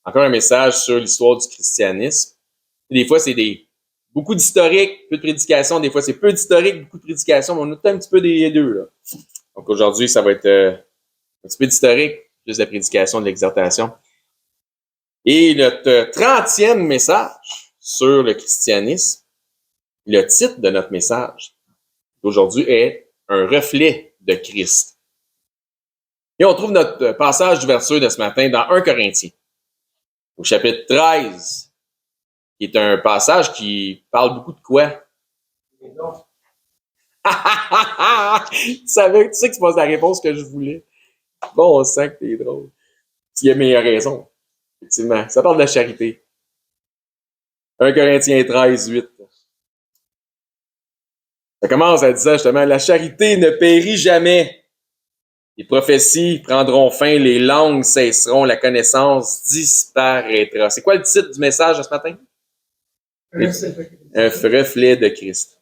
Encore un message sur l'histoire du christianisme. Des fois, c'est beaucoup d'historique, peu de prédication. Des fois, c'est peu d'historique, beaucoup de prédication, mais on a un petit peu des deux, là. Donc aujourd'hui, ça va être un petit peu d'historique, plus de la prédication, de l'exhortation. Et notre 30e message sur le christianisme, le titre de notre message d'aujourd'hui est « Un reflet de Christ ». Et on trouve notre passage d'ouverture de ce matin dans 1 Corinthiens, au chapitre 13, qui est un passage qui parle beaucoup de quoi? Tu sais que c'est pas la réponse que je voulais. Bon, on sent que t'es drôle. Tu as meilleure raison. Effectivement, ça parle de la charité. 1 Corinthiens 13, 8. Ça commence à dire ça justement, la charité ne périt jamais. Les prophéties prendront fin, les langues cesseront, la connaissance disparaîtra. C'est quoi le titre du message de ce matin? Un reflet de Christ.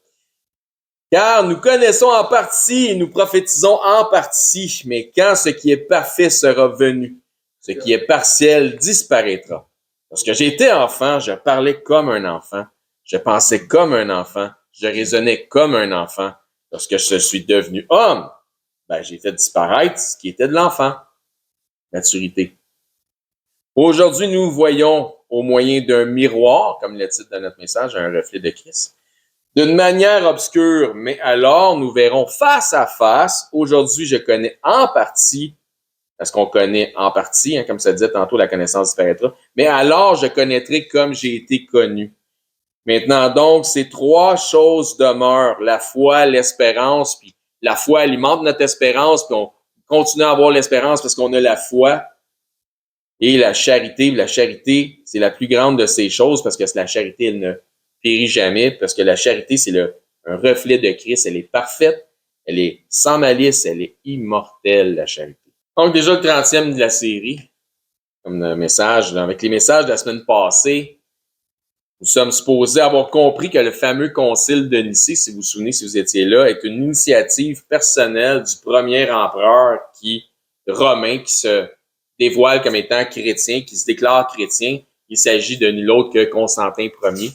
Car nous connaissons en partie et nous prophétisons en partie, mais quand ce qui est parfait sera venu, ce qui est partiel disparaîtra. Lorsque j'étais enfant, je parlais comme un enfant, je pensais comme un enfant, je raisonnais comme un enfant. Lorsque je suis devenu homme, j'ai fait disparaître ce qui était de l'enfant. Maturité. Aujourd'hui, nous voyons au moyen d'un miroir, comme le titre de notre message, un reflet de Christ, d'une manière obscure, mais alors nous verrons face à face. Aujourd'hui, je connais en partie, parce qu'on connaît en partie, comme ça disait tantôt, la connaissance disparaîtra, mais alors je connaîtrai comme j'ai été connu. Maintenant donc, ces trois choses demeurent, la foi, l'espérance, puis la foi alimente notre espérance, puis on continue à avoir l'espérance parce qu'on a la foi. Et la charité, c'est la plus grande de ces choses parce que la charité, elle ne périt jamais, parce que la charité, c'est un reflet de Christ. Elle est parfaite, elle est sans malice, elle est immortelle, la charité. Donc déjà le 30e de la série, comme message, avec les messages de la semaine passée, nous sommes supposés avoir compris que le fameux concile de Nicée, si vous vous souvenez, si vous étiez là, est une initiative personnelle du premier empereur romain qui se dévoile comme étant chrétien, qui se déclare chrétien. Il s'agit de nul autre que Constantin Ier.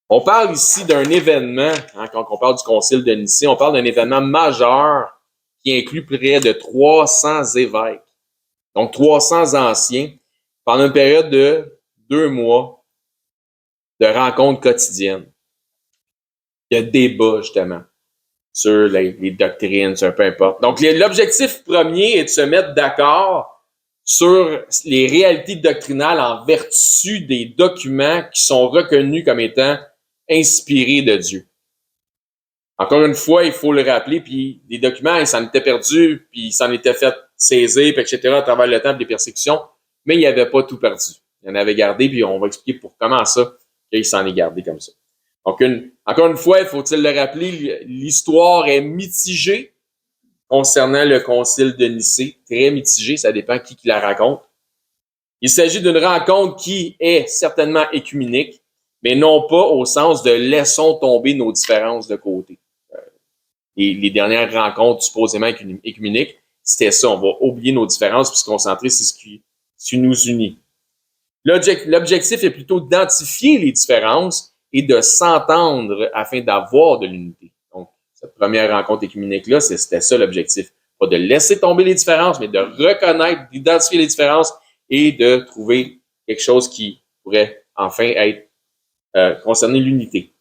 On parle ici d'un événement, quand on parle du concile de Nicée, on parle d'un événement majeur qui inclut près de 300 évêques, donc 300 anciens, pendant une période de 2 mois de rencontres quotidiennes, de débats, justement, sur les doctrines, sur peu importe. Donc, l'objectif premier est de se mettre d'accord sur les réalités doctrinales en vertu des documents qui sont reconnus comme étant inspirés de Dieu. Encore une fois, il faut le rappeler, puis les documents, ils s'en étaient perdus, puis ils s'en étaient fait saisir, puis etc., à travers le temps des persécutions, mais ils n'avaient pas tout perdu. Ils en avaient gardé, puis on va expliquer pour comment ça, qu'il s'en est gardé comme ça. Donc, encore une fois, il faut-il le rappeler, l'histoire est mitigée concernant le concile de Nicée, très mitigée, ça dépend qui la raconte. Il s'agit d'une rencontre qui est certainement œcuménique, mais non pas au sens de laissons tomber nos différences de côté. Les dernières rencontres supposément œcuméniques, c'était ça, on va oublier nos différences puis se concentrer sur ce qui nous unit. L'objectif est plutôt d'identifier les différences et de s'entendre afin d'avoir de l'unité. Donc, cette première rencontre œcuménique-là, c'était ça l'objectif. Pas de laisser tomber les différences, mais de reconnaître, d'identifier les différences et de trouver quelque chose qui pourrait enfin être concerner l'unité.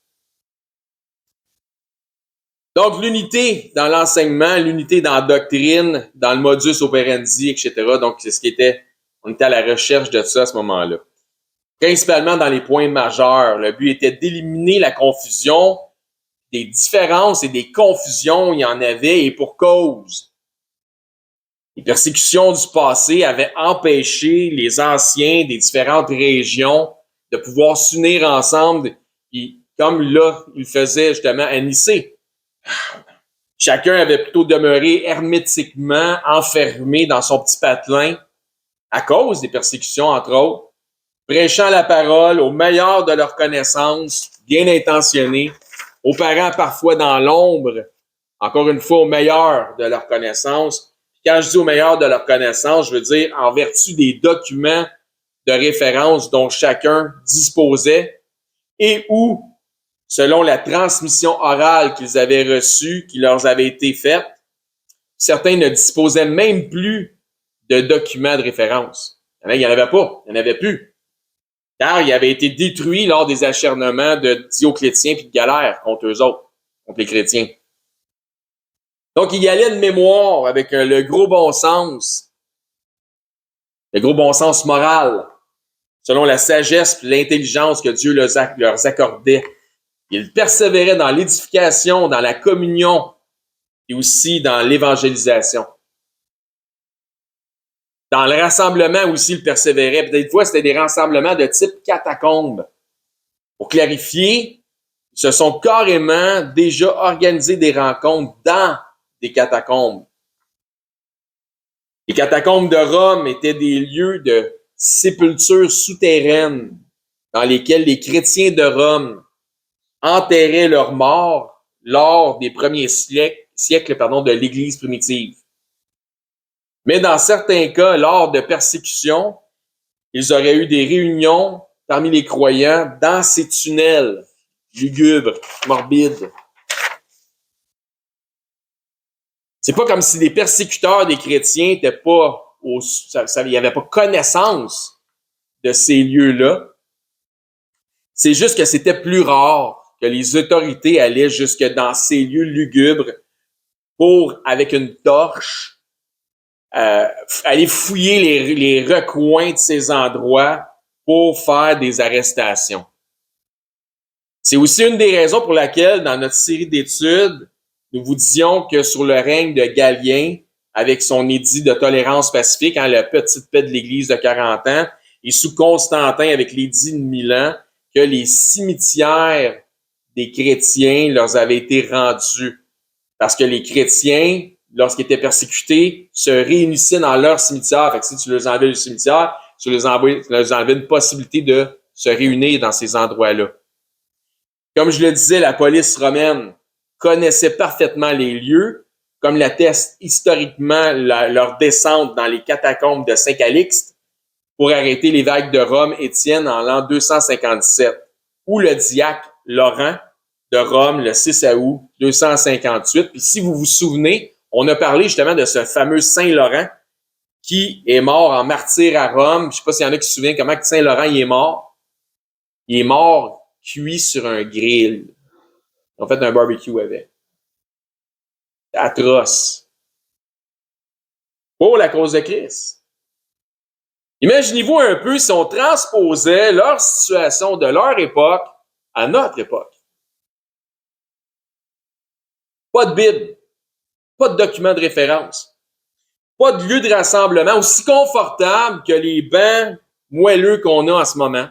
Donc, l'unité dans l'enseignement, l'unité dans la doctrine, dans le modus operandi, etc. Donc, c'est ce qui était, on était à la recherche de ça à ce moment-là. Principalement dans les points majeurs. Le but était d'éliminer la confusion, des différences et des confusions, il y en avait, et pour cause. Les persécutions du passé avaient empêché les anciens des différentes régions de pouvoir s'unir ensemble, et comme là, ils faisaient justement à Nicée. Chacun avait plutôt demeuré hermétiquement enfermé dans son petit patelin à cause des persécutions, entre autres, prêchant la parole au meilleur de leur connaissance, bien intentionnés, opérant parfois dans l'ombre, encore une fois, au meilleur de leur connaissance. Quand je dis au meilleur de leur connaissance, je veux dire en vertu des documents de référence dont chacun disposait et où, selon la transmission orale qu'ils avaient reçue, qui leur avait été faite, certains ne disposaient même plus de documents de référence. Il n'y en avait pas, il n'y en avait plus. Car il avait été détruit lors des acharnements de Dioclétien puis de Galère contre eux autres, contre les chrétiens. Donc, il y allait de mémoire avec le gros bon sens moral, selon la sagesse et l'intelligence que Dieu leur accordait. Ils persévéraient dans l'édification, dans la communion et aussi dans l'évangélisation. Dans le rassemblement aussi, ils persévéraient. Peut-être des fois, c'était des rassemblements de type catacombe. Pour clarifier, ils se sont carrément déjà organisés des rencontres dans des catacombes. Les catacombes de Rome étaient des lieux de sépulture souterraine dans lesquels les chrétiens de Rome enterraient leurs morts lors des premiers siècles de l'Église primitive. Mais dans certains cas, lors de persécutions, ils auraient eu des réunions parmi les croyants dans ces tunnels lugubres, morbides. C'est pas comme si les persécuteurs des chrétiens n'étaient pas il n'y avait pas connaissance de ces lieux-là. C'est juste que c'était plus rare que les autorités allaient jusque dans ces lieux lugubres pour, avec une torche, aller fouiller les recoins de ces endroits pour faire des arrestations. C'est aussi une des raisons pour laquelle, dans notre série d'études, nous vous disions que sur le règne de Galien, avec son édit de tolérance pacifique, la petite paix de l'Église de 40 ans, et sous Constantin avec l'édit de Milan, que les cimetières des chrétiens leur avaient été rendus. Parce que les chrétiens, lorsqu'ils étaient persécutés, se réunissaient dans leur cimetière. Fait que si tu les enlevais du cimetière, tu les enlevais une possibilité de se réunir dans ces endroits-là. Comme je le disais, la police romaine connaissait parfaitement les lieux, comme l'atteste historiquement leur descente dans les catacombes de Saint-Calixte pour arrêter l'évêque de Rome, Étienne, en l'an 257, ou le diacre Laurent de Rome, le 6 août 258. Puis si vous vous souvenez, on a parlé justement de ce fameux Saint-Laurent qui est mort en martyr à Rome. Je ne sais pas s'il y en a qui se souviennent comment Saint-Laurent il est mort. Il est mort cuit sur un grill. Ils ont fait un barbecue avec. Atroce. Pour la cause de Christ. Imaginez-vous un peu si on transposait leur situation de leur époque à notre époque. Pas de Bible, pas de document de référence, pas de lieu de rassemblement aussi confortable que les bancs moelleux qu'on a en ce moment.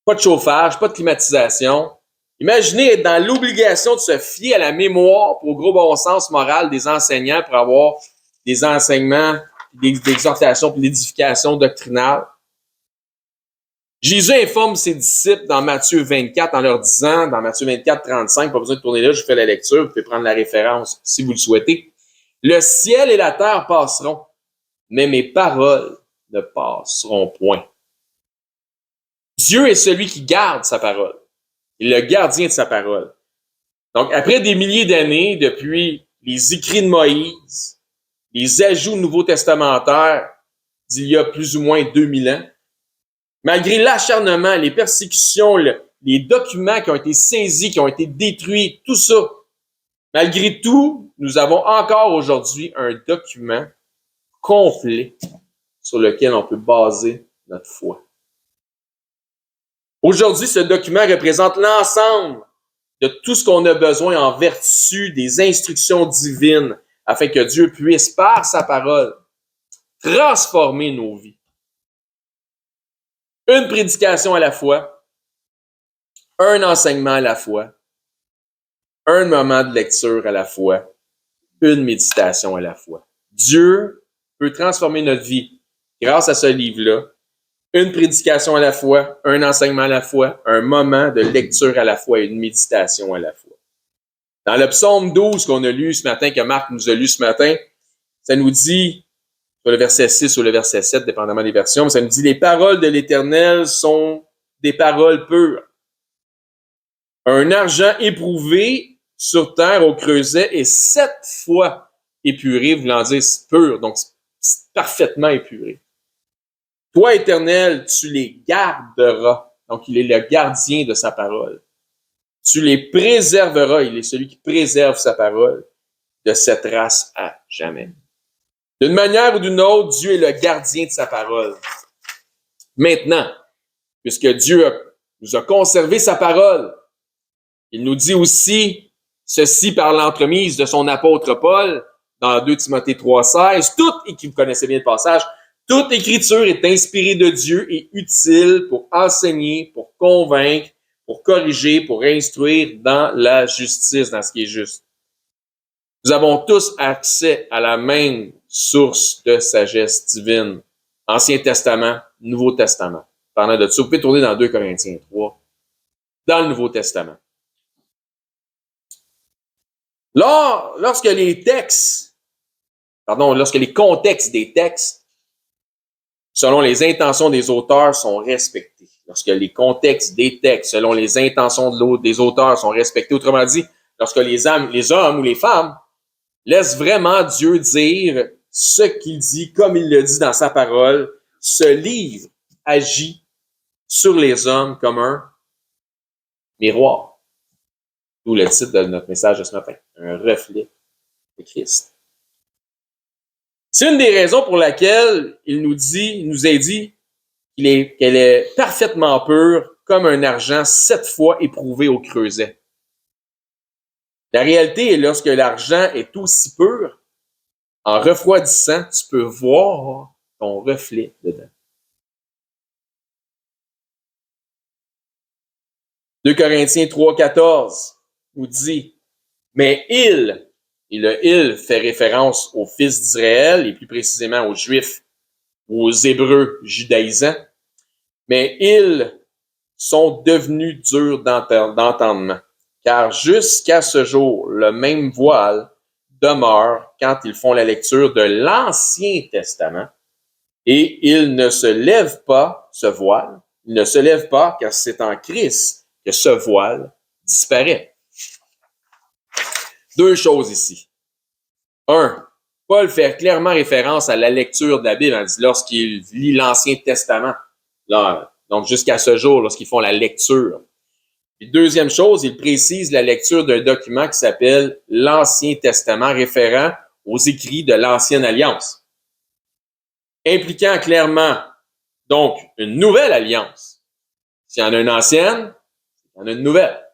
Pas de chauffage, pas de climatisation. Imaginez être dans l'obligation de se fier à la mémoire pour au gros bon sens moral des enseignants pour avoir des enseignements, des exhortations et l'édification doctrinale. Jésus informe ses disciples dans Matthieu 24 en leur disant, dans Matthieu 24, 35, pas besoin de tourner là, je fais la lecture, vous pouvez prendre la référence si vous le souhaitez. Le ciel et la terre passeront, mais mes paroles ne passeront point. Dieu est celui qui garde sa parole. Il est le gardien de sa parole. Donc, après des milliers d'années, depuis les écrits de Moïse, les ajouts nouveaux testamentaires d'il y a plus ou moins 2000 ans, malgré l'acharnement, les persécutions, les documents qui ont été saisis, qui ont été détruits, tout ça, malgré tout, nous avons encore aujourd'hui un document complet sur lequel on peut baser notre foi. Aujourd'hui, ce document représente l'ensemble de tout ce qu'on a besoin en vertu des instructions divines afin que Dieu puisse, par sa parole, transformer nos vies. Une prédication à la fois, un enseignement à la fois, un moment de lecture à la fois, une méditation à la fois. Dieu peut transformer notre vie grâce à ce livre-là. Une prédication à la fois, un enseignement à la fois, un moment de lecture à la fois et une méditation à la fois. Dans le psaume 12 qu'on a lu ce matin, que Marc nous a lu ce matin, ça nous dit soit le verset 6 ou le verset 7, dépendamment des versions, mais ça nous dit « Les paroles de l'Éternel sont des paroles pures. Un argent éprouvé sur terre au creuset est 7 fois épuré, voulant dire pur, donc parfaitement épuré. Toi, Éternel, tu les garderas. » Donc, il est le gardien de sa parole. Tu les préserveras. Il est celui qui préserve sa parole de cette race à jamais. D'une manière ou d'une autre, Dieu est le gardien de sa parole. Maintenant, puisque Dieu nous a conservé sa parole, il nous dit aussi ceci par l'entremise de son apôtre Paul dans 2 Timothée 3,16. Vous connaissez bien le passage, toute écriture est inspirée de Dieu et utile pour enseigner, pour convaincre, pour corriger, pour instruire dans la justice, dans ce qui est juste. Nous avons tous accès à la même source de sagesse divine. Ancien Testament, Nouveau Testament. Parlant de ça, vous pouvez tourner dans 2 Corinthiens 3, dans le Nouveau Testament. Lorsque les contextes des textes, selon les intentions des auteurs, sont respectés. Lorsque les contextes des textes, selon les intentions des auteurs, sont respectés. Autrement dit, lorsque les hommes ou les femmes laissent vraiment Dieu dire ce qu'il dit, comme il le dit dans sa parole, ce livre agit sur les hommes comme un miroir. D'où le titre de notre message de ce matin, un reflet de Christ. C'est une des raisons pour laquelle il nous a dit qu'elle est parfaitement pure, comme un argent 7 fois éprouvé au creuset. La réalité est lorsque l'argent est aussi pur, en refroidissant, tu peux voir ton reflet dedans. 2 Corinthiens 3,14 nous dit « Mais il », et le « il » fait référence aux fils d'Israël, et plus précisément aux Juifs, ou aux Hébreux judaïsants, mais ils sont devenus durs d'entendement, car jusqu'à ce jour, le même voile demeure quand ils font la lecture de l'Ancien Testament, et il ne se lève pas, ce voile, il ne se lève pas, car c'est en Christ que ce voile disparaît. Deux choses ici. Un, Paul fait clairement référence à la lecture de la Bible. Lorsqu'il lit l'Ancien Testament, là, donc jusqu'à ce jour, lorsqu'ils font la lecture. Puis deuxième chose, il précise la lecture d'un document qui s'appelle l'Ancien Testament, référent aux écrits de l'Ancienne Alliance, impliquant clairement donc une nouvelle alliance. S'il y en a une ancienne, il y en a une nouvelle.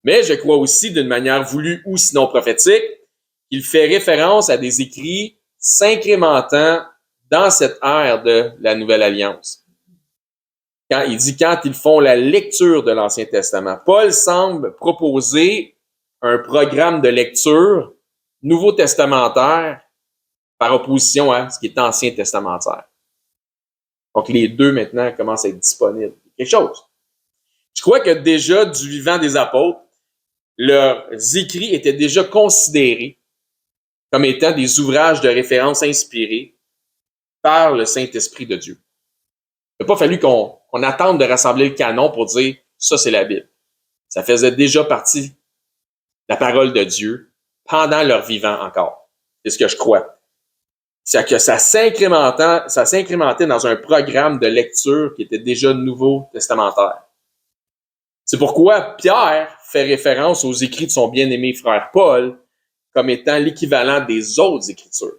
Mais je crois aussi, d'une manière voulue ou sinon prophétique, qu'il fait référence à des écrits s'incrémentant dans cette ère de la Nouvelle Alliance. Quand ils font la lecture de l'Ancien Testament, Paul semble proposer un programme de lecture nouveau testamentaire par opposition à ce qui est ancien testamentaire. Donc les deux maintenant commencent à être disponibles. Quelque chose. Je crois que déjà du vivant des apôtres, leurs écrits étaient déjà considérés comme étant des ouvrages de référence inspirés par le Saint-Esprit de Dieu. Il n'a pas fallu qu'on attende de rassembler le canon pour dire « ça, c'est la Bible ». Ça faisait déjà partie de la parole de Dieu pendant leur vivant encore. C'est ce que je crois. C'est que ça s'incrémentait dans un programme de lecture qui était déjà nouveau testamentaire. C'est pourquoi Pierre fait référence aux écrits de son bien-aimé frère Paul comme étant l'équivalent des autres Écritures.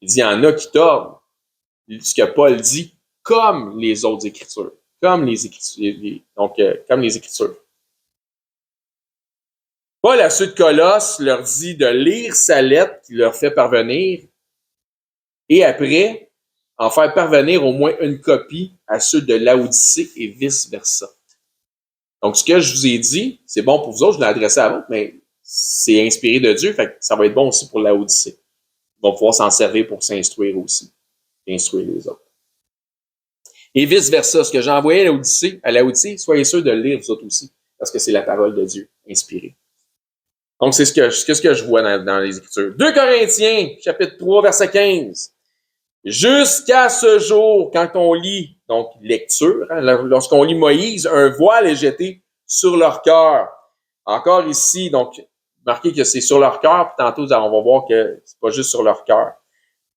Il dit, il y en a qui tordent ce que Paul dit comme les autres Écritures. Comme les Écritures. Paul, à ceux de Colosse, leur dit de lire sa lettre qu'il leur fait parvenir et après, en faire parvenir au moins une copie à ceux de Laodicée et vice-versa. Donc, ce que je vous ai dit, c'est bon pour vous autres, je l'ai adressé à vous, mais c'est inspiré de Dieu, fait que ça va être bon aussi pour Laodicée. Ils vont pouvoir s'en servir pour s'instruire aussi, et instruire les autres. Et vice-versa, ce que j'ai envoyé à Laodicée, soyez sûrs de le lire vous autres aussi, parce que c'est la parole de Dieu, inspirée. Donc, c'est ce que je vois dans les Écritures. 2 Corinthiens, chapitre 3, verset 15. Jusqu'à ce jour, quand on lit, donc lecture, hein, lorsqu'on lit Moïse, un voile est jeté sur leur cœur. Encore ici, donc, marqué que c'est sur leur cœur, puis tantôt, on va voir que c'est pas juste sur leur cœur.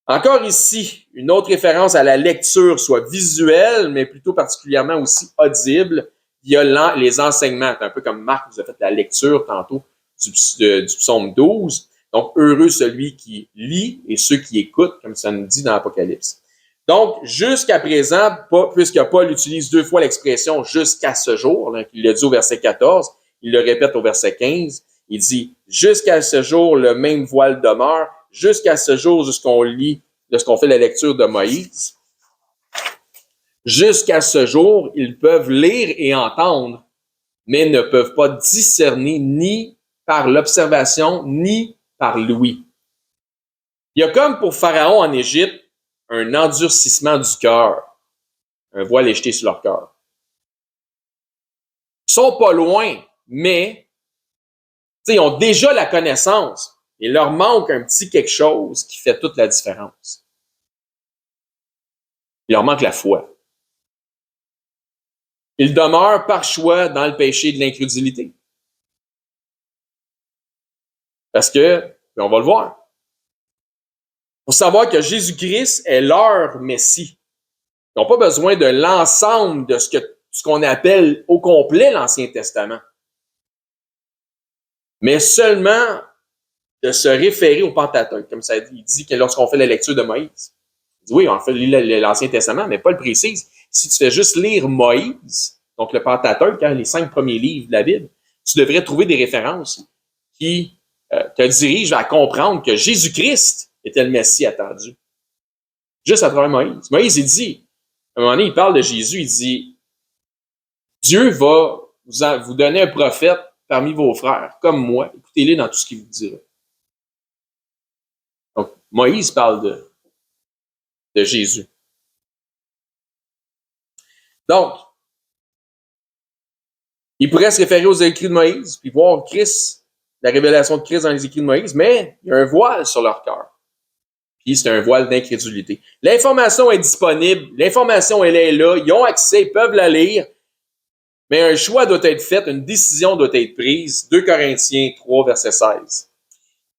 Encore ici, une autre référence à la lecture, soit visuelle, mais plutôt particulièrement aussi audible, via les enseignements. C'est un peu comme Marc vous a fait la lecture tantôt du psaume 12. Donc, heureux celui qui lit et ceux qui écoutent, comme ça nous dit dans l'Apocalypse. Donc, jusqu'à présent, puisque Paul utilise 2 fois l'expression « jusqu'à ce jour », là, il l'a dit au verset 14, il le répète au verset 15, il dit « jusqu'à ce jour, le même voile demeure », jusqu'à ce jour, lorsqu'on fait la lecture de Moïse, jusqu'à ce jour, ils peuvent lire et entendre, mais ne peuvent pas discerner ni par l'observation, ni par l'ouïe. Il y a comme pour Pharaon en Égypte, un endurcissement du cœur. Un voile est jeté sur leur cœur. Ils sont pas loin, mais ils ont déjà la connaissance. Il leur manque un petit quelque chose qui fait toute la différence. Il leur manque la foi. Ils demeurent par choix dans le péché de l'incrédulité. Parce que, on va le voir, il faut savoir que Jésus-Christ est leur Messie. Ils n'ont pas besoin de l'ensemble de ce qu'on appelle au complet l'Ancien Testament, mais seulement de se référer au Pentateuque, comme ça dit que lorsqu'on fait la lecture de Moïse. Il dit, oui, on fait l'Ancien Testament, mais Paul précise, si tu fais juste lire Moïse, donc le Pentateuque, les 5 premiers livres de la Bible, tu devrais trouver des références qui te dirigent à comprendre que Jésus-Christ était le Messie attendu. Juste à travers Moïse. Moïse, il dit, à un moment donné, il parle de Jésus, il dit, Dieu va vous donner un prophète parmi vos frères, comme moi. Écoutez-le dans tout ce qu'il vous dira. Donc, Moïse parle de Jésus. Donc, il pourrait se référer aux écrits de Moïse, puis voir Christ, la révélation de Christ dans les écrits de Moïse, mais il y a un voile sur leur cœur. Puis c'est un voile d'incrédulité. L'information est disponible, l'information elle est là, ils ont accès, ils peuvent la lire, mais un choix doit être fait, une décision doit être prise. 2 Corinthiens 3, verset 16.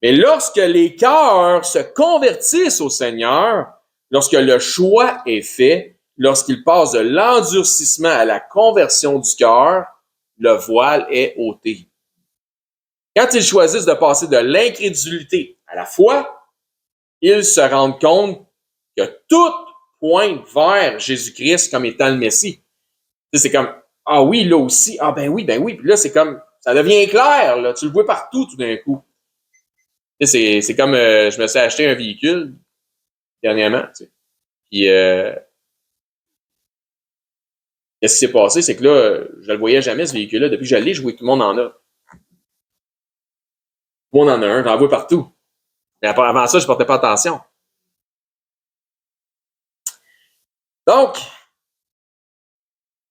Mais lorsque les cœurs se convertissent au Seigneur, lorsque le choix est fait, lorsqu'ils passent de l'endurcissement à la conversion du cœur, le voile est ôté. Quand ils choisissent de passer de l'incrédulité à la foi, ils se rendent compte que tout pointe vers Jésus-Christ comme étant le Messie. C'est comme, ah oui, là aussi, ah ben oui. Puis là, c'est comme, ça devient clair, là. Tu le vois partout tout d'un coup. C'est comme, je me suis acheté un véhicule dernièrement, tu sais. Puis, qu'est-ce qui s'est passé? C'est que là, je le voyais jamais, ce véhicule-là. Depuis que je l'ai, je vois que tout le monde en a. Tout le monde en a un, j'en vois partout. Mais avant ça, je portais pas attention. Donc,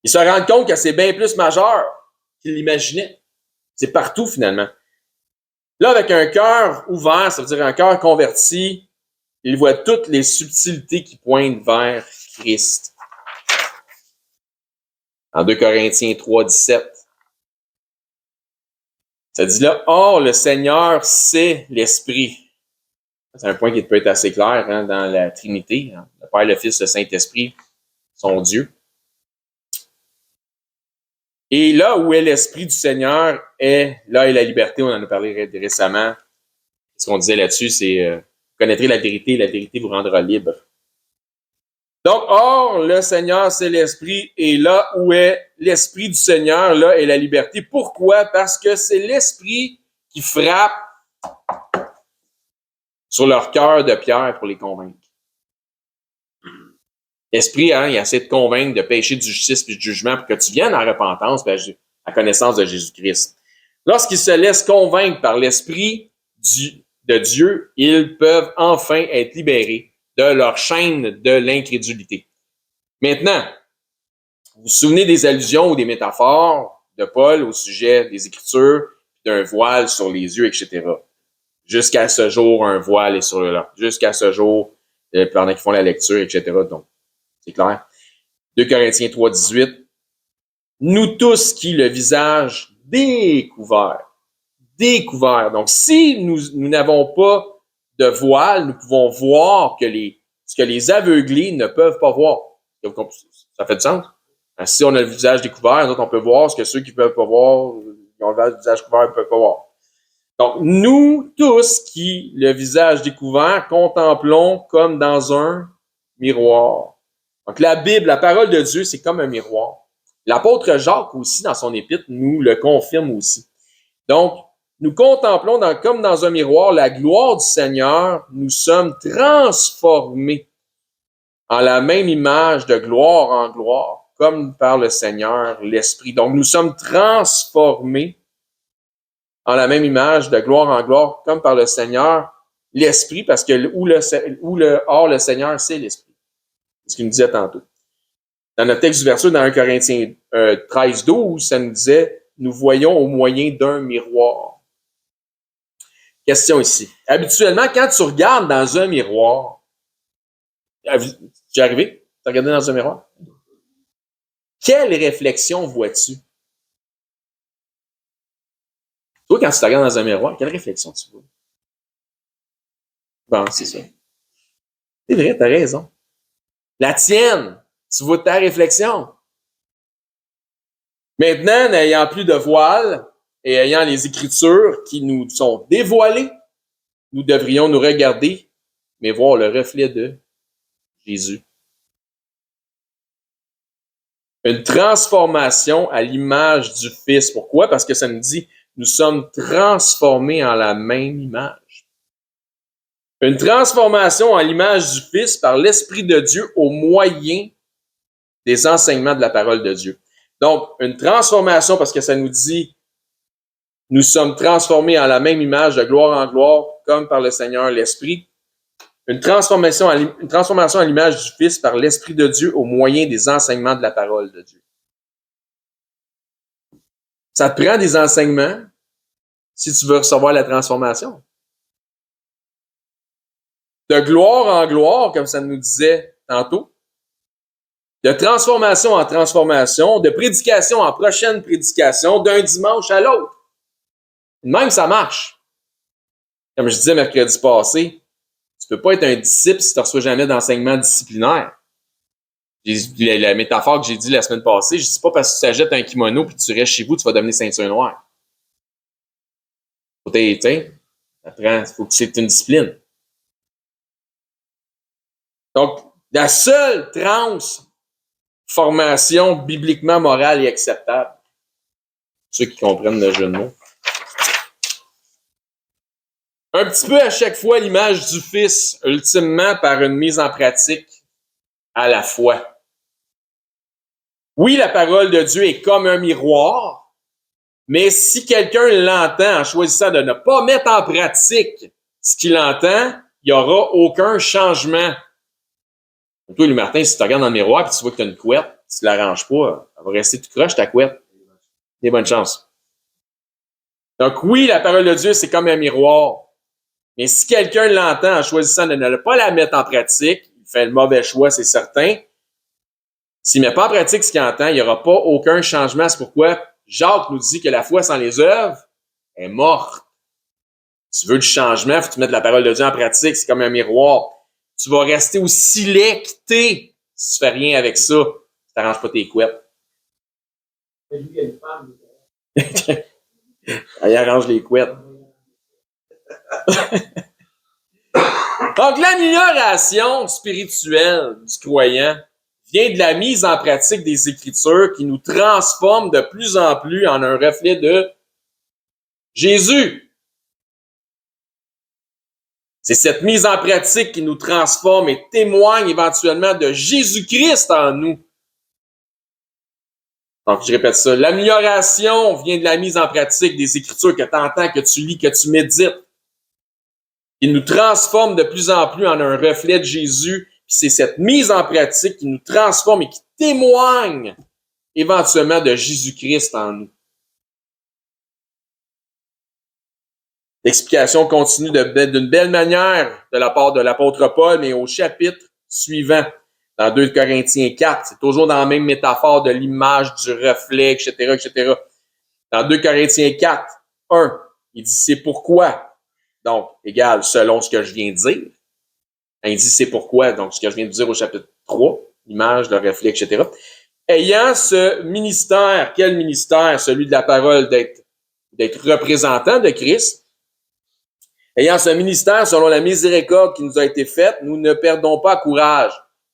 ils se rendent compte que c'est bien plus majeur qu'ils l'imaginaient. C'est partout, finalement. Là, avec un cœur ouvert, ça veut dire un cœur converti, ils voient toutes les subtilités qui pointent vers Christ. En 2 Corinthiens 3, 17. Ça dit là, « Or, le Seigneur, c'est l'Esprit. » C'est un point qui peut être assez clair dans la Trinité. Le Père, le Fils, le Saint-Esprit sont Dieu. Et là où est l'Esprit du Seigneur, là est la liberté. On en a parlé récemment. Ce qu'on disait là-dessus, c'est vous connaîtrez la vérité vous rendra libre. Donc, or, le Seigneur, c'est l'Esprit, et là où est l'Esprit du Seigneur, là est la liberté. Pourquoi? Parce que c'est l'Esprit qui frappe sur leur cœur de pierre pour les convaincre. L'Esprit, il essaie de convaincre de péché, de justice et de jugement pour que tu viennes en repentance à la connaissance de Jésus-Christ. Lorsqu'ils se laissent convaincre par l'Esprit de Dieu, ils peuvent enfin être libérés de leur chaîne de l'incrédulité. Maintenant, vous vous souvenez des allusions ou des métaphores de Paul au sujet des Écritures, d'un voile sur les yeux, etc. Jusqu'à ce jour, un voile est sur le Jusqu'à ce jour, pendant qu'ils font la lecture, etc. Donc, c'est clair. 2 Corinthiens 3, 18. Nous tous qui le visage découvert. Donc, si nous n'avons pas de voile, nous pouvons voir ce que les aveuglés ne peuvent pas voir. Ça fait du sens? Si on a le visage découvert, on peut voir ce que ceux qui ne peuvent pas voir, qui ont le visage couvert, ne peuvent pas voir. Donc, nous tous qui, le visage découvert, contemplons comme dans un miroir. Donc, la Bible, la parole de Dieu, c'est comme un miroir. L'apôtre Jacques aussi, dans son épître, nous le confirme aussi. Donc, nous contemplons comme dans un miroir la gloire du Seigneur. Nous sommes transformés en la même image de gloire en gloire, comme par le Seigneur, l'Esprit. Donc, nous sommes transformés en la même image de gloire en gloire, comme par le Seigneur, l'Esprit, parce que le Seigneur, c'est l'Esprit. C'est ce qu'il nous disait tantôt. Dans notre texte du verset, dans 1 Corinthiens 13, 12, ça nous disait, nous voyons au moyen d'un miroir. Question ici. Habituellement, quand tu regardes dans un miroir, tu es arrivé? Tu as regardé dans un miroir? Quelle réflexion vois-tu? Toi, quand tu te regardes dans un miroir, quelle réflexion tu vois? Bon, c'est ça. C'est vrai, tu as raison. La tienne, tu vois ta réflexion. Maintenant, n'ayant plus de voile et ayant les Écritures qui nous sont dévoilées, nous devrions nous regarder, mais voir le reflet de Jésus. Une transformation à l'image du Fils. Pourquoi? Parce que ça nous dit, nous sommes transformés en la même image. Une transformation à l'image du Fils par l'Esprit de Dieu au moyen des enseignements de la parole de Dieu. Donc, une transformation parce que ça nous dit, nous sommes transformés en la même image de gloire en gloire, comme par le Seigneur l'Esprit. Une transformation à l'image du Fils par l'Esprit de Dieu au moyen des enseignements de la parole de Dieu. Ça te prend des enseignements si tu veux recevoir la transformation. De gloire en gloire, comme ça nous disait tantôt. De transformation en transformation, de prédication en prochaine prédication, d'un dimanche à l'autre. Même ça marche. Comme je disais mercredi passé, tu peux pas être un disciple si tu ne reçois jamais d'enseignement disciplinaire. La métaphore que j'ai dit la semaine passée, je ne dis pas parce que tu t'achètes un kimono puis tu restes chez vous, tu vas devenir ceinture noire. Faut que c'est une discipline. Donc, la seule transformation bibliquement morale et acceptable, ceux qui comprennent le jeu de mots, un petit peu à chaque fois l'image du Fils, ultimement par une mise en pratique à la foi. Oui, la parole de Dieu est comme un miroir, mais si quelqu'un l'entend en choisissant de ne pas mettre en pratique ce qu'il entend, il n'y aura aucun changement. Toi, Louis Martin, si tu regardes dans le miroir et tu vois que tu as une couette, tu ne l'arranges pas, elle va rester tout croche ta couette. Des bonnes chances. Donc oui, la parole de Dieu, c'est comme un miroir. Mais si quelqu'un l'entend en choisissant de ne pas la mettre en pratique, il fait le mauvais choix, c'est certain. S'il ne met pas en pratique ce qu'il entend, il n'y aura pas aucun changement. C'est pourquoi Jacques nous dit que la foi sans les œuvres est morte. Tu veux du changement, il faut que tu mettes la parole de Dieu en pratique. C'est comme un miroir. Tu vas rester aussi laid que t'es si tu ne fais rien avec ça. Tu t'arranges pas tes couettes. Il arrange les couettes. Donc, l'amélioration spirituelle du croyant vient de la mise en pratique des Écritures qui nous transforme de plus en plus en un reflet de Jésus. C'est cette mise en pratique qui nous transforme et témoigne éventuellement de Jésus-Christ en nous. Donc, je répète ça. L'amélioration vient de la mise en pratique des Écritures que tu entends, que tu lis, que tu médites. Il nous transforme de plus en plus en un reflet de Jésus. C'est cette mise en pratique qui nous transforme et qui témoigne éventuellement de Jésus-Christ en nous. L'explication continue d'une belle manière de la part de l'apôtre Paul, mais au chapitre suivant, dans 2 Corinthiens 4, c'est toujours dans la même métaphore de l'image, du reflet, etc., etc. Dans 2 Corinthiens 4, 1, il dit c'est pourquoi. Donc, égal, selon ce que je viens de dire. Il dit c'est pourquoi, donc ce que je viens de dire au chapitre 3, l'image, le reflet, etc. Ayant ce ministère, quel ministère? Celui de la parole d'être représentant de Christ. Ayant ce ministère selon la miséricorde qui nous a été faite, nous ne perdons pas courage.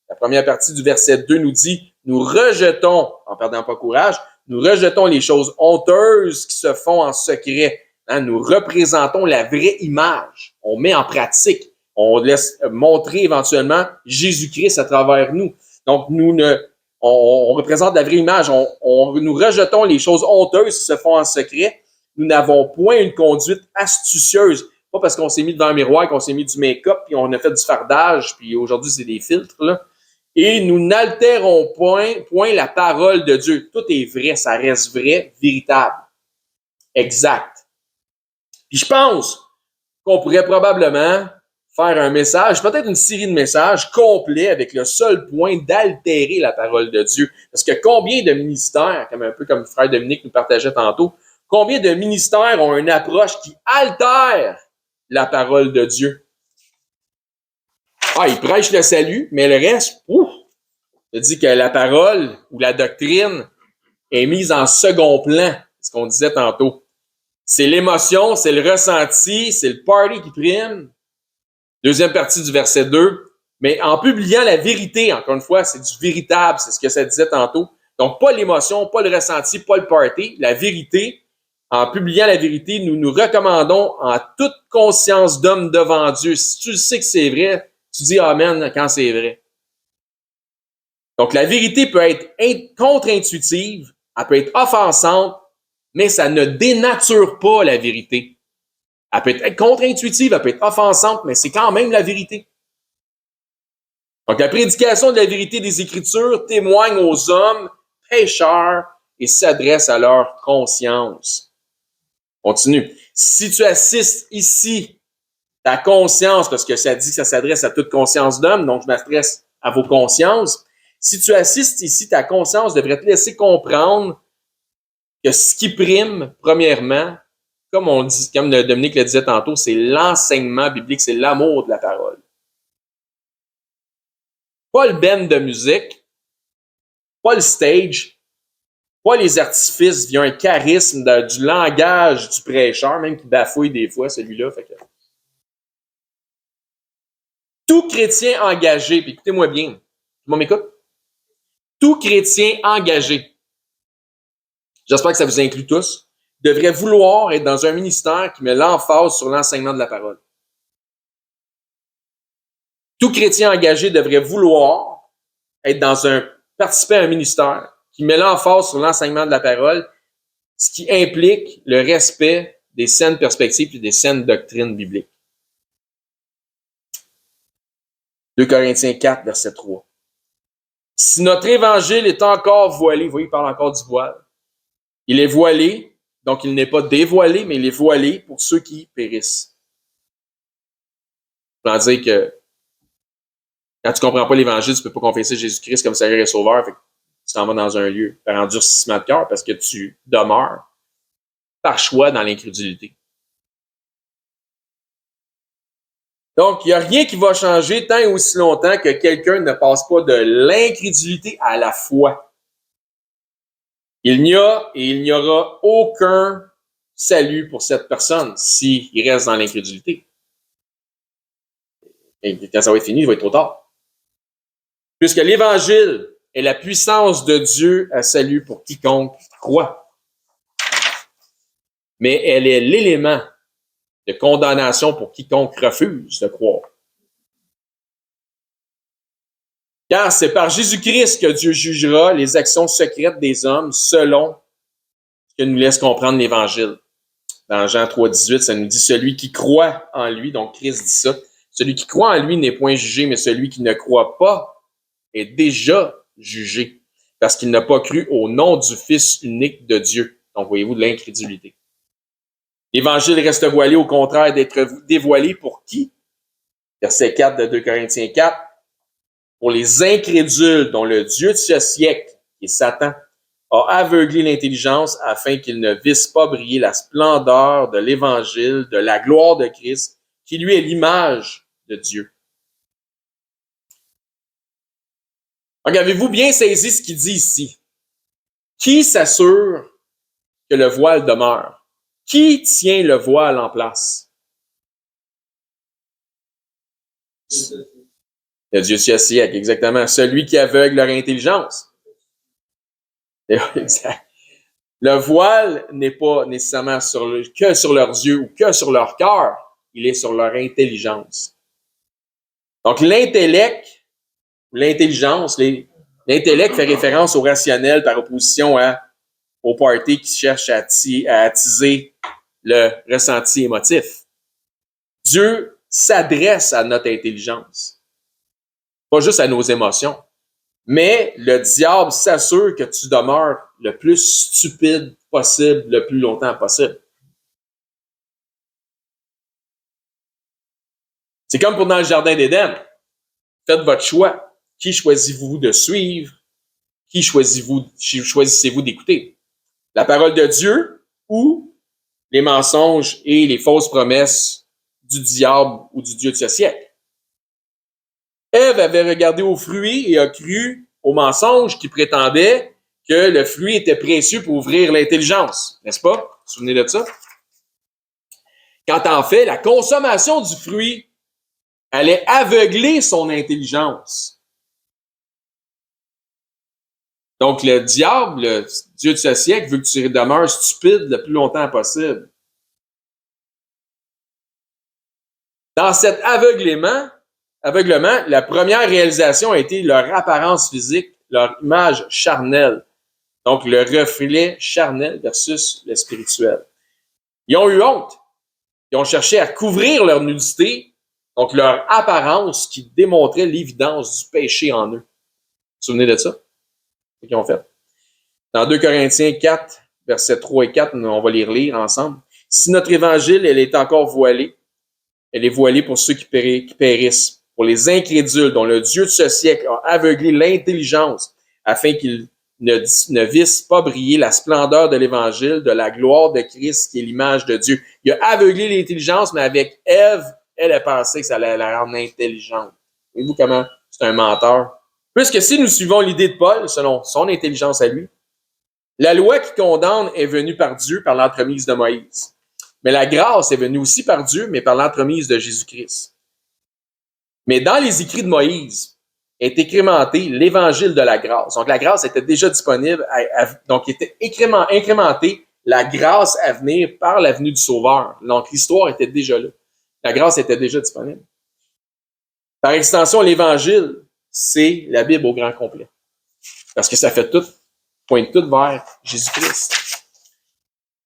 La première partie du verset 2 nous dit, nous rejetons, en perdant pas courage, nous rejetons les choses honteuses qui se font en secret. Nous représentons la vraie image. On met en pratique. On laisse montrer éventuellement Jésus-Christ à travers nous. Donc, on représente la vraie image. Nous rejetons les choses honteuses qui se font en secret. Nous n'avons point une conduite astucieuse. Pas parce qu'on s'est mis devant un miroir, qu'on s'est mis du make-up, puis on a fait du fardage, puis aujourd'hui, c'est des filtres, là. Et nous n'altérons point la parole de Dieu. Tout est vrai, ça reste vrai, véritable, exact. Puis je pense qu'on pourrait probablement faire un message, peut-être une série de messages complets avec le seul point d'altérer la parole de Dieu. Parce que combien de ministères, un peu comme frère Dominique nous partageait tantôt, combien de ministères ont une approche qui altère la parole de Dieu? Ils prêchent le salut, mais le reste, ça dit que la parole ou la doctrine est mise en second plan, ce qu'on disait tantôt. C'est l'émotion, c'est le ressenti, c'est le party qui prime. Deuxième partie du verset 2. Mais en publiant la vérité, encore une fois, c'est du véritable, c'est ce que ça disait tantôt. Donc, pas l'émotion, pas le ressenti, pas le party, la vérité. En publiant la vérité, nous nous recommandons en toute conscience d'homme devant Dieu. Si tu sais que c'est vrai, tu dis Amen quand c'est vrai. Donc, la vérité peut être contre-intuitive, elle peut être offensante, mais ça ne dénature pas la vérité. Elle peut être contre-intuitive, elle peut être offensante, mais c'est quand même la vérité. Donc, la prédication de la vérité des Écritures témoigne aux hommes pécheurs et s'adresse à leur conscience. Continue. Si tu assistes ici, ta conscience, parce que ça dit que ça s'adresse à toute conscience d'homme, donc je m'adresse à vos consciences. Si tu assistes ici, ta conscience devrait te laisser comprendre que ce qui prime, premièrement, comme Dominique le disait tantôt, c'est l'enseignement biblique, c'est l'amour de la parole. Pas le band de musique, pas le stage, pas les artifices via un charisme du langage du prêcheur, même qui bafouille des fois, celui-là. Tout chrétien engagé, puis écoutez-moi bien, tout le monde m'écoute? Tout chrétien engagé, j'espère que ça vous inclut tous, devrait vouloir être dans un ministère qui met l'emphase sur l'enseignement de la parole. Tout chrétien engagé devrait vouloir participer à un ministère qui met l'emphase sur l'enseignement de la parole, ce qui implique le respect des saines perspectives et des saines doctrines bibliques. 2 Corinthiens 4, verset 3. Si notre évangile est encore voilé, vous voyez, il parle encore du voile. Il est voilé, donc il n'est pas dévoilé, mais il est voilé pour ceux qui périssent. Ça veut dire que quand tu ne comprends pas l'évangile, tu ne peux pas confesser Jésus-Christ comme Seigneur et Sauveur, fait que tu t'en vas dans un lieu par endurcissement de cœur parce que tu demeures par choix dans l'incrédulité. Donc, il n'y a rien qui va changer tant et aussi longtemps que quelqu'un ne passe pas de l'incrédulité à la foi. Il n'y a et il n'y aura aucun salut pour cette personne s'il reste dans l'incrédulité. Et quand ça va être fini, il va être trop tard. Puisque l'Évangile est la puissance de Dieu à salut pour quiconque croit. Mais elle est l'élément de condamnation pour quiconque refuse de croire. Car c'est par Jésus-Christ que Dieu jugera les actions secrètes des hommes selon ce que nous laisse comprendre l'Évangile. Dans Jean 3, 18, ça nous dit « Celui qui croit en lui », donc Christ dit ça, « Celui qui croit en lui n'est point jugé, mais celui qui ne croit pas est déjà jugé, parce qu'il n'a pas cru au nom du Fils unique de Dieu. » Donc, voyez-vous, de l'incrédulité. L'Évangile reste voilé, au contraire d'être dévoilé pour qui? Verset 4 de 2 Corinthiens 4. Pour les incrédules dont le Dieu de ce siècle, qui est Satan, a aveuglé l'intelligence afin qu'ils ne vissent pas briller la splendeur de l'Évangile, de la gloire de Christ, qui lui est l'image de Dieu. Donc, avez-vous bien saisi ce qu'il dit ici? Qui s'assure que le voile demeure? Qui tient le voile en place? Le Dieu siècle, exactement. Celui qui aveugle leur intelligence. Exact. Le voile n'est pas nécessairement que sur leurs yeux ou que sur leur cœur. Il est sur leur intelligence. Donc, l'intellect, l'intelligence, l'intellect fait référence au rationnel par opposition au party qui cherche à attiser le ressenti émotif. Dieu s'adresse à notre intelligence, pas juste à nos émotions. Mais le diable s'assure que tu demeures le plus stupide possible, le plus longtemps possible. C'est comme pour dans le jardin d'Éden. Faites votre choix. Qui choisissez-vous de suivre? Qui choisissez-vous d'écouter? La parole de Dieu ou les mensonges et les fausses promesses du diable ou du Dieu de ce siècle? Ève avait regardé au fruit et a cru au mensonge qui prétendait que le fruit était précieux pour ouvrir l'intelligence. N'est-ce pas? Vous vous souvenez de ça? Quand en fait, la consommation du fruit allait aveugler son intelligence. Donc, le diable, le Dieu de ce siècle, veut que tu demeures stupide le plus longtemps possible. Dans cet aveuglement, la première réalisation a été leur apparence physique, leur image charnelle. Donc, le reflet charnel versus le spirituel. Ils ont eu honte. Ils ont cherché à couvrir leur nudité, donc leur apparence qui démontrait l'évidence du péché en eux. Vous vous souvenez de ça? C'est ce qu'ils ont fait. Dans 2 Corinthiens 4, versets 3 et 4, on va les relire ensemble. Si notre évangile, elle est encore voilée, elle est voilée pour ceux qui périssent, pour les incrédules dont le Dieu de ce siècle a aveuglé l'intelligence afin qu'ils ne vissent pas briller la splendeur de l'Évangile, de la gloire de Christ qui est l'image de Dieu. Il a aveuglé l'intelligence, mais avec Ève, elle a pensé que ça allait la rendre intelligente. Voyez-vous comment c'est un menteur? Puisque si nous suivons l'idée de Paul, selon son intelligence à lui, la loi qui condamne est venue par Dieu par l'entremise de Moïse. Mais la grâce est venue aussi par Dieu, mais par l'entremise de Jésus-Christ. Mais dans les écrits de Moïse est incrémenté l'évangile de la grâce. Donc la grâce était déjà disponible, donc était incrémentée la grâce à venir par la venue du Sauveur. Donc l'histoire était déjà là. La grâce était déjà disponible. Par extension, l'évangile, c'est la Bible au grand complet. Parce que ça fait tout, pointe tout vers Jésus-Christ.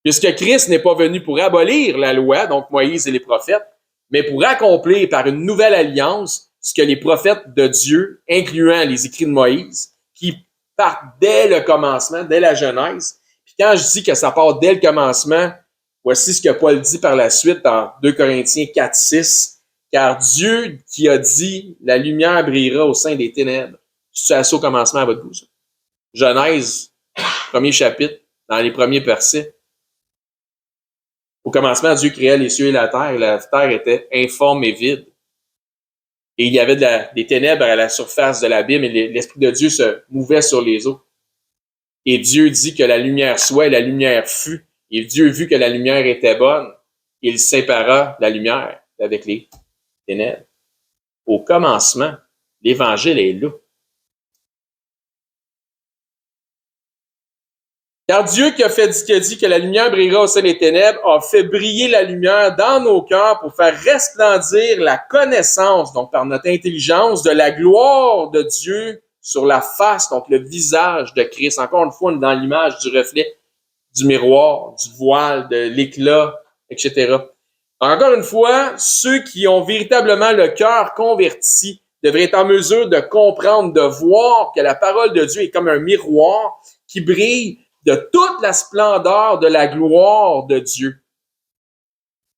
Puisque Christ n'est pas venu pour abolir la loi, donc Moïse et les prophètes, mais pour accomplir par une nouvelle alliance ce que les prophètes de Dieu, incluant les écrits de Moïse, qui partent dès le commencement, dès la Genèse. Puis quand je dis que ça part dès le commencement, voici ce que Paul dit par la suite dans 2 Corinthiens 4, 6. Car Dieu qui a dit « La lumière brillera au sein des ténèbres », c'est assez au commencement à votre goût. Genèse, premier chapitre, dans les premiers versets. Au commencement, Dieu créa les cieux et la terre était informe et vide. Et il y avait des ténèbres à la surface de l'abîme et l'Esprit de Dieu se mouvait sur les eaux. Et Dieu dit que la lumière soit et la lumière fut. Et Dieu vit que la lumière était bonne. Il sépara la lumière avec les ténèbres. Au commencement, l'Évangile est là. Car Dieu qui a dit que la lumière brillera au sein des ténèbres a fait briller la lumière dans nos cœurs pour faire resplendir la connaissance, donc par notre intelligence, de la gloire de Dieu sur la face, donc le visage de Christ. Encore une fois, on est dans l'image du reflet, du miroir, du voile, de l'éclat, etc. Encore une fois, ceux qui ont véritablement le cœur converti devraient être en mesure de comprendre, de voir que la parole de Dieu est comme un miroir qui brille de toute la splendeur de la gloire de Dieu.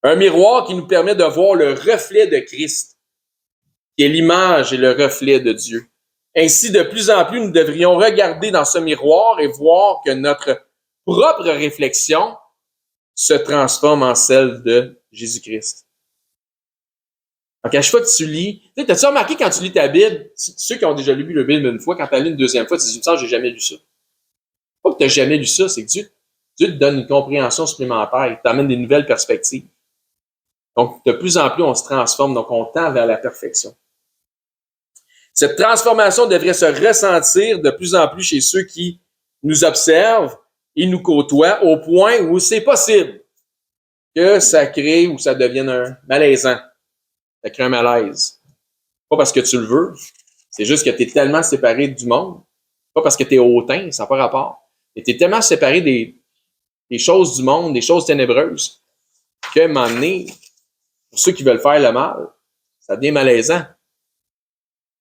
Un miroir qui nous permet de voir le reflet de Christ, qui est l'image et le reflet de Dieu. Ainsi, de plus en plus, nous devrions regarder dans ce miroir et voir que notre propre réflexion se transforme en celle de Jésus-Christ. Donc, à chaque fois que tu lis, t'as-tu remarqué quand tu lis ta Bible, ceux qui ont déjà lu la Bible une fois, quand tu as lu une deuxième fois, tu te dis, ça, j'ai jamais lu ça. Pas que tu n'as jamais lu ça, c'est que Dieu te donne une compréhension supplémentaire, il t'amène des nouvelles perspectives. Donc, de plus en plus, on se transforme, donc on tend vers la perfection. Cette transformation devrait se ressentir de plus en plus chez ceux qui nous observent et nous côtoient au point où c'est possible que ça crée ou ça devienne un malaisant. Ça crée un malaise. Pas parce que tu le veux, c'est juste que tu es tellement séparé du monde. Pas parce que tu es hautain, ça n'a pas rapport. Mais tu es tellement séparé des choses du monde, des choses ténébreuses, qu'à un moment donné, pour ceux qui veulent faire le mal, ça devient malaisant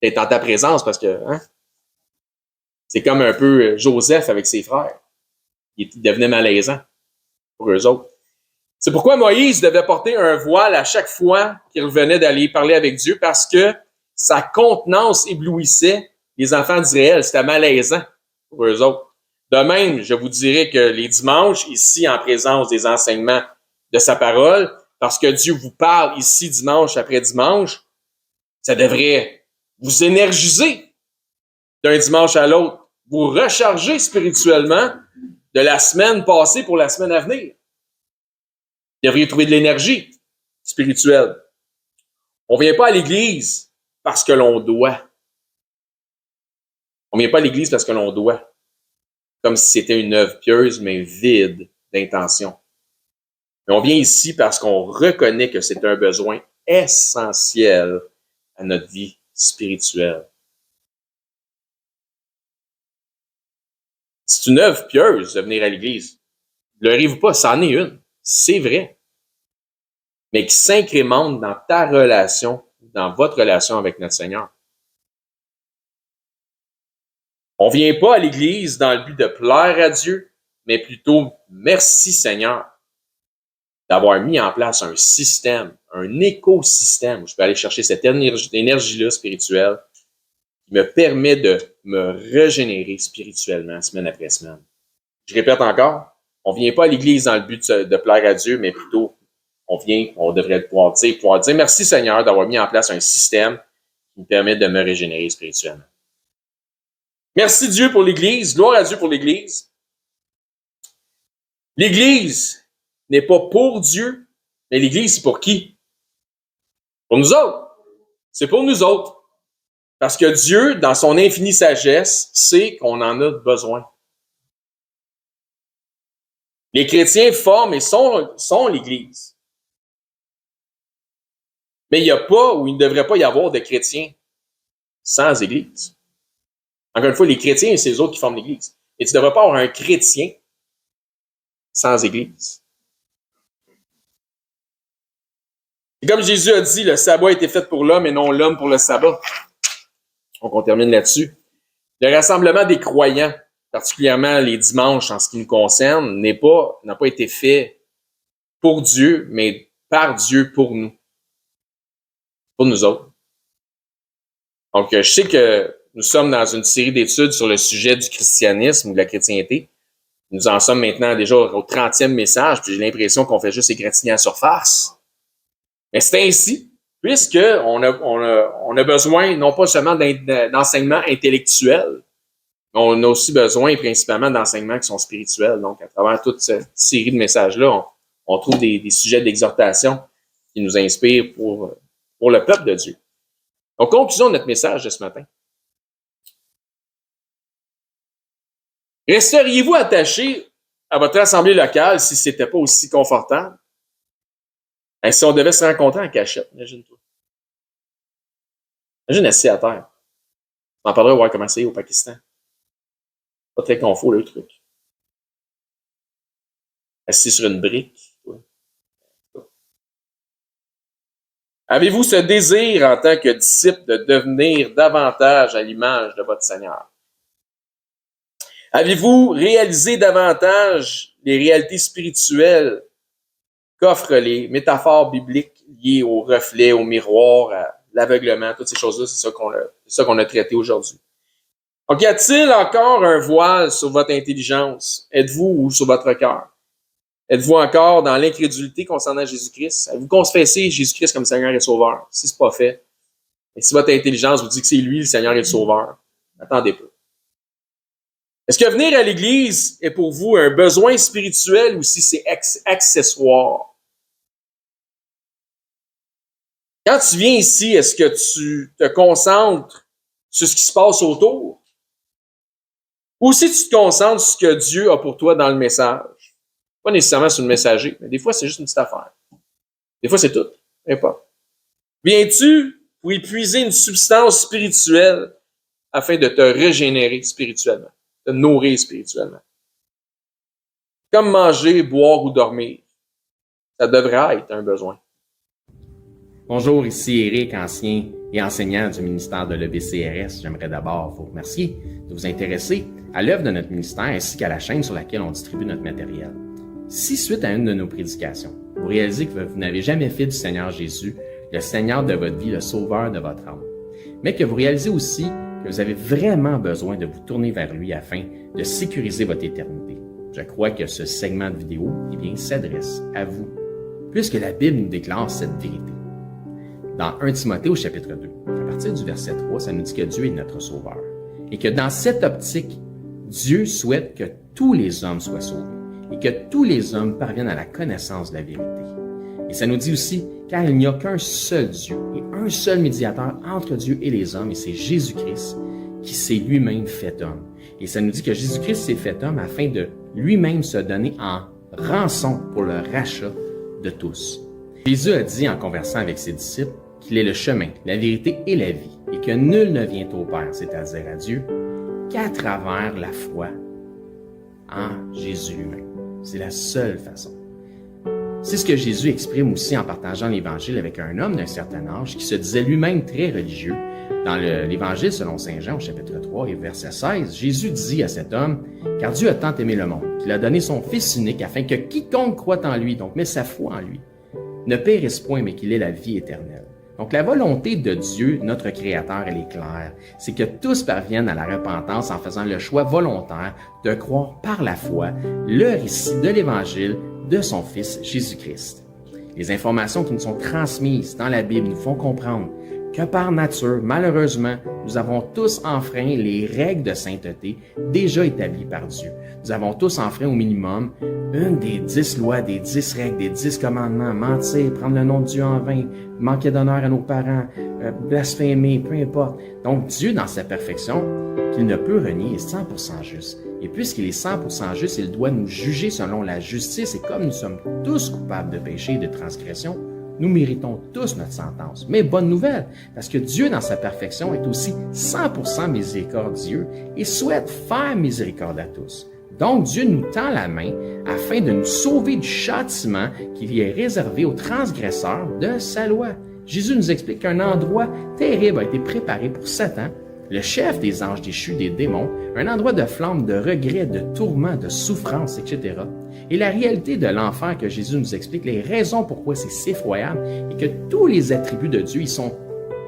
d'être en ta présence parce que c'est comme un peu Joseph avec ses frères. Il devenait malaisant pour eux autres. C'est pourquoi Moïse devait porter un voile à chaque fois qu'il revenait d'aller parler avec Dieu parce que sa contenance éblouissait les enfants d'Israël. C'était malaisant pour eux autres. De même, je vous dirais que les dimanches, ici, en présence des enseignements de sa parole, parce que Dieu vous parle ici dimanche après dimanche, ça devrait vous énergiser d'un dimanche à l'autre, vous recharger spirituellement de la semaine passée pour la semaine à venir. Vous devriez trouver de l'énergie spirituelle. On ne vient pas à l'Église parce que l'on doit. On ne vient pas à l'Église parce que l'on doit. Comme si c'était une œuvre pieuse, mais vide d'intention. Mais on vient ici parce qu'on reconnaît que c'est un besoin essentiel à notre vie spirituelle. C'est une œuvre pieuse de venir à l'Église. Ne leurrez-vous pas, c'en est une. C'est vrai. Mais qui s'incrémente dans ta relation, dans votre relation avec notre Seigneur. On ne vient pas à l'Église dans le but de plaire à Dieu, mais plutôt merci Seigneur d'avoir mis en place un système, un écosystème où je peux aller chercher cette énergie-là spirituelle qui me permet de me régénérer spirituellement semaine après semaine. Je répète encore, on ne vient pas à l'Église dans le but de plaire à Dieu, mais plutôt on devrait pouvoir dire merci Seigneur d'avoir mis en place un système qui me permet de me régénérer spirituellement. Merci Dieu pour l'Église, gloire à Dieu pour l'Église. L'Église n'est pas pour Dieu, mais l'Église, c'est pour qui? Pour nous autres. C'est pour nous autres. Parce que Dieu, dans son infinie sagesse, sait qu'on en a besoin. Les chrétiens forment et sont l'Église. Mais il n'y a pas ou il ne devrait pas y avoir de chrétiens sans Église. Encore une fois, les chrétiens, c'est eux autres qui forment l'Église. Et tu ne devrais pas avoir un chrétien sans Église. Et comme Jésus a dit, le sabbat a été fait pour l'homme et non l'homme pour le sabbat. Donc, on termine là-dessus. Le rassemblement des croyants, particulièrement les dimanches en ce qui nous concerne, n'a pas été fait pour Dieu, mais par Dieu pour nous. Pour nous autres. Donc, je sais que nous sommes dans une série d'études sur le sujet du christianisme ou de la chrétienté. Nous en sommes maintenant déjà au 30e message, puis j'ai l'impression qu'on fait juste égratigner à la surface. Mais c'est ainsi, puisqu'on a besoin non pas seulement d'enseignements intellectuels, mais on a aussi besoin principalement d'enseignements qui sont spirituels. Donc, à travers toute cette série de messages-là, on trouve des sujets d'exhortation qui nous inspirent pour le peuple de Dieu. Donc, conclusion de notre message de ce matin. Resteriez-vous attaché à votre assemblée locale si ce n'était pas aussi confortable? Et si on devait se rencontrer en cachette, imagine-toi. Imagine assis à terre. On en parlera voir comment c'est au Pakistan. Pas très confort, le truc. Assis sur une brique. Ouais. Avez-vous ce désir en tant que disciple de devenir davantage à l'image de votre Seigneur? Avez-vous réalisé davantage les réalités spirituelles qu'offrent les métaphores bibliques liées au reflet, au miroir, à l'aveuglement, toutes ces choses-là, c'est ça qu'on a traité aujourd'hui. Donc, y a-t-il encore un voile sur votre intelligence? Êtes-vous ou sur votre cœur? Êtes-vous encore dans l'incrédulité concernant Jésus-Christ? Avez-vous confessé Jésus-Christ comme Seigneur et Sauveur? Si ce n'est pas fait, et si votre intelligence vous dit que c'est lui le Seigneur et le Sauveur, attendez peu. Est-ce que venir à l'Église est pour vous un besoin spirituel ou si c'est accessoire? Quand tu viens ici, est-ce que tu te concentres sur ce qui se passe autour? Ou si tu te concentres sur ce que Dieu a pour toi dans le message? Pas nécessairement sur le messager, mais des fois, c'est juste une petite affaire. Des fois, c'est tout. Peu importe. Viens-tu pour épuiser une substance spirituelle afin de te régénérer spirituellement, de te nourrir spirituellement? Comme manger, boire ou dormir. Ça devrait être un besoin. Bonjour, ici Éric, ancien et enseignant du ministère de l'EBCRS. J'aimerais d'abord vous remercier de vous intéresser à l'œuvre de notre ministère ainsi qu'à la chaîne sur laquelle on distribue notre matériel. Si, suite à une de nos prédications, vous réalisez que vous n'avez jamais fait du Seigneur Jésus le Seigneur de votre vie, le Sauveur de votre âme, mais que vous réalisez aussi que vous avez vraiment besoin de vous tourner vers lui afin de sécuriser votre éternité, je crois que ce segment de vidéo s'adresse à vous, puisque la Bible nous déclare cette vérité. Dans 1 Timothée au chapitre 2, à partir du verset 3, ça nous dit que Dieu est notre Sauveur et que dans cette optique, Dieu souhaite que tous les hommes soient sauvés et que tous les hommes parviennent à la connaissance de la vérité. Et ça nous dit aussi, car il n'y a qu'un seul Dieu et un seul médiateur entre Dieu et les hommes, et c'est Jésus-Christ qui s'est lui-même fait homme. Et ça nous dit que Jésus-Christ s'est fait homme afin de lui-même se donner en rançon pour le rachat de tous. Jésus a dit en conversant avec ses disciples qu'il est le chemin, la vérité et la vie, et que nul ne vient au Père, c'est-à-dire à Dieu, qu'à travers la foi en Jésus lui-même. C'est la seule façon. C'est ce que Jésus exprime aussi en partageant l'Évangile avec un homme d'un certain âge qui se disait lui-même très religieux. Dans l'Évangile selon Saint Jean, au chapitre 3 et verset 16, Jésus dit à cet homme, « Car Dieu a tant aimé le monde, qu'il a donné son Fils unique, afin que quiconque croit en lui, donc met sa foi en lui, ne périsse point, mais qu'il ait la vie éternelle. » Donc la volonté de Dieu, notre Créateur, elle est claire. C'est que tous parviennent à la repentance en faisant le choix volontaire de croire par la foi le récit de l'Évangile de son Fils Jésus-Christ. Les informations qui nous sont transmises dans la Bible nous font comprendre que par nature, malheureusement, nous avons tous enfreint les règles de sainteté déjà établies par Dieu. Nous avons tous enfreint au minimum une des 10 lois, des 10 règles, des 10 commandements, mentir, prendre le nom de Dieu en vain, manquer d'honneur à nos parents, blasphémer, peu importe. Donc Dieu, dans sa perfection, qu'il ne peut renier, est 100% juste. Et puisqu'il est 100% juste, il doit nous juger selon la justice. Et comme nous sommes tous coupables de péché et de transgression, nous méritons tous notre sentence. Mais bonne nouvelle, parce que Dieu, dans sa perfection, est aussi 100% miséricordieux et souhaite faire miséricorde à tous. Donc, Dieu nous tend la main afin de nous sauver du châtiment qui lui est réservé aux transgresseurs de sa loi. Jésus nous explique qu'un endroit terrible a été préparé pour Satan, le chef des anges déchus, des démons, un endroit de flamme, de regret, de tourment, de souffrance, etc. Et la réalité de l'enfer que Jésus nous explique, les raisons pourquoi c'est si effroyable, et que tous les attributs de Dieu, ils sont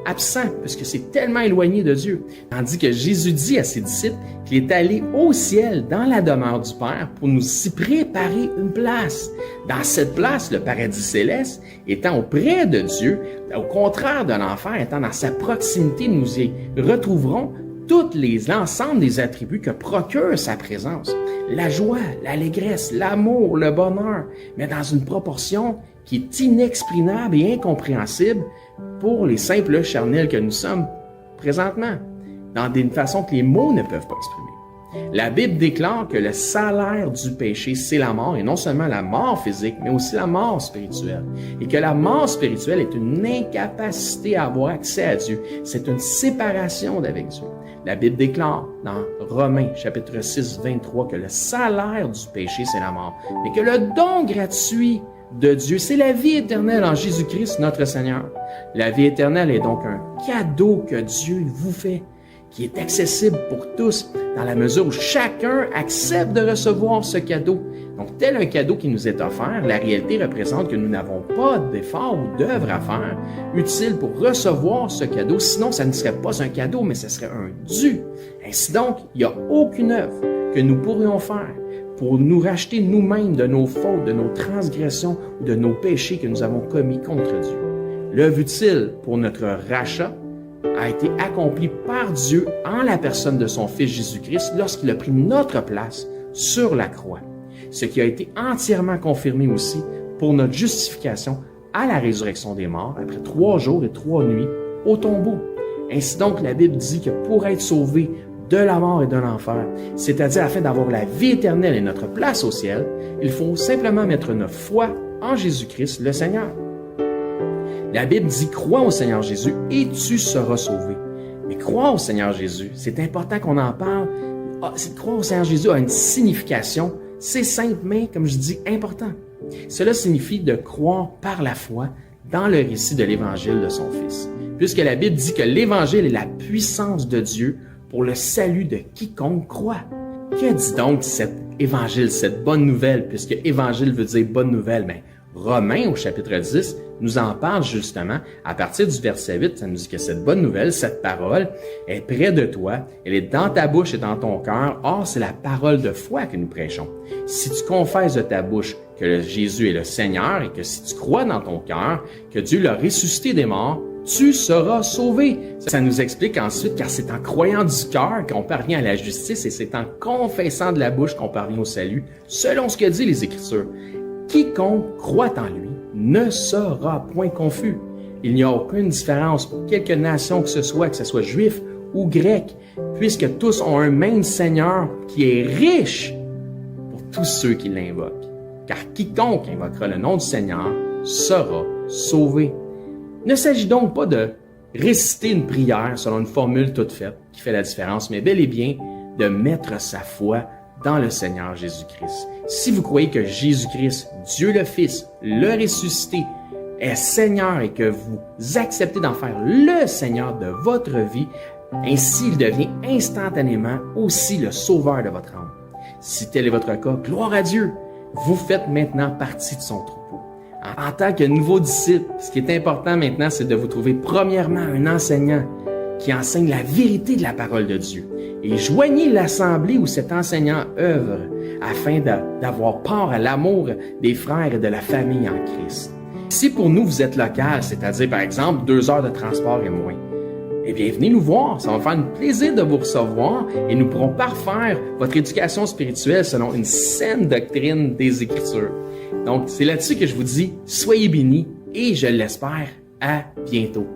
absents, parce que c'est tellement éloigné de Dieu. Tandis que Jésus dit à ses disciples qu'il est allé au ciel, dans la demeure du Père, pour nous y préparer une place. Dans cette place, le paradis céleste, étant auprès de Dieu, au contraire de l'enfer, étant dans sa proximité, nous y retrouverons l'ensemble des attributs que procure sa présence. La joie, l'allégresse, l'amour, le bonheur, mais dans une proportion qui est inexprimable et incompréhensible pour les simples charnels que nous sommes présentement, dans une façon que les mots ne peuvent pas exprimer. La Bible déclare que le salaire du péché, c'est la mort, et non seulement la mort physique, mais aussi la mort spirituelle. Et que la mort spirituelle est une incapacité à avoir accès à Dieu. C'est une séparation d'avec Dieu. La Bible déclare dans Romains, chapitre 6, 23, que le salaire du péché, c'est la mort, mais que le don gratuit de Dieu, c'est la vie éternelle en Jésus-Christ, notre Seigneur. La vie éternelle est donc un cadeau que Dieu vous fait. qui est accessible pour tous dans la mesure où chacun accepte de recevoir ce cadeau. Donc, tel un cadeau qui nous est offert, la réalité représente que nous n'avons pas d'effort ou d'œuvre à faire utile pour recevoir ce cadeau. Sinon, ça ne serait pas un cadeau, mais ce serait un dû. Ainsi donc, il n'y a aucune œuvre que nous pourrions faire pour nous racheter nous-mêmes de nos fautes, de nos transgressions ou de nos péchés que nous avons commis contre Dieu. L'œuvre utile pour notre rachat a été accomplie par Dieu en la personne de son Fils Jésus-Christ lorsqu'il a pris notre place sur la croix. Ce qui a été entièrement confirmé aussi pour notre justification à la résurrection des morts après 3 jours et 3 nuits au tombeau. Ainsi donc, la Bible dit que pour être sauvé de la mort et de l'enfer, c'est-à-dire afin d'avoir la vie éternelle et notre place au ciel, il faut simplement mettre notre foi en Jésus-Christ, le Seigneur. La Bible dit « Crois au Seigneur Jésus et tu seras sauvé ». Mais croire au Seigneur Jésus, c'est important qu'on en parle. Croire au Seigneur Jésus a une signification. C'est simple, mais, comme je dis, important. Cela signifie de croire par la foi dans le récit de l'Évangile de son Fils. Puisque la Bible dit que l'Évangile est la puissance de Dieu pour le salut de quiconque croit. Que dit donc cet Évangile, cette bonne nouvelle, puisque Évangile veut dire bonne nouvelle? Mais Romains, au chapitre 10, nous en parle justement. À partir du verset 8, ça nous dit que cette bonne nouvelle, cette parole, est près de toi, elle est dans ta bouche et dans ton cœur. Or, c'est la parole de foi que nous prêchons. Si tu confesses de ta bouche que Jésus est le Seigneur et que si tu crois dans ton cœur que Dieu l'a ressuscité des morts, tu seras sauvé. Ça nous explique ensuite, car c'est en croyant du cœur qu'on parvient à la justice et c'est en confessant de la bouche qu'on parvient au salut, selon ce que dit les Écritures. Quiconque croit en lui ne sera point confus. Il n'y a aucune différence pour quelque nation que ce soit juif ou grec, puisque tous ont un même Seigneur qui est riche pour tous ceux qui l'invoquent. Car quiconque invoquera le nom du Seigneur sera sauvé. Il ne s'agit donc pas de réciter une prière selon une formule toute faite qui fait la différence, mais bel et bien de mettre sa foi dans le Seigneur Jésus-Christ. Si vous croyez que Jésus-Christ, Dieu le Fils, le ressuscité, est Seigneur et que vous acceptez d'en faire le Seigneur de votre vie, ainsi il devient instantanément aussi le sauveur de votre âme. Si tel est votre cas, gloire à Dieu, vous faites maintenant partie de son troupeau. En tant que nouveau disciple, ce qui est important maintenant, c'est de vous trouver premièrement un enseignant qui enseigne la vérité de la parole de Dieu. Et joignez l'assemblée où cet enseignant œuvre afin d'avoir part à l'amour des frères et de la famille en Christ. Si pour nous vous êtes local, c'est-à-dire par exemple 2 heures de transport et moins, eh bien venez nous voir, ça va me faire un plaisir de vous recevoir et nous pourrons parfaire votre éducation spirituelle selon une saine doctrine des Écritures. Donc c'est là-dessus que je vous dis, soyez bénis et je l'espère, à bientôt.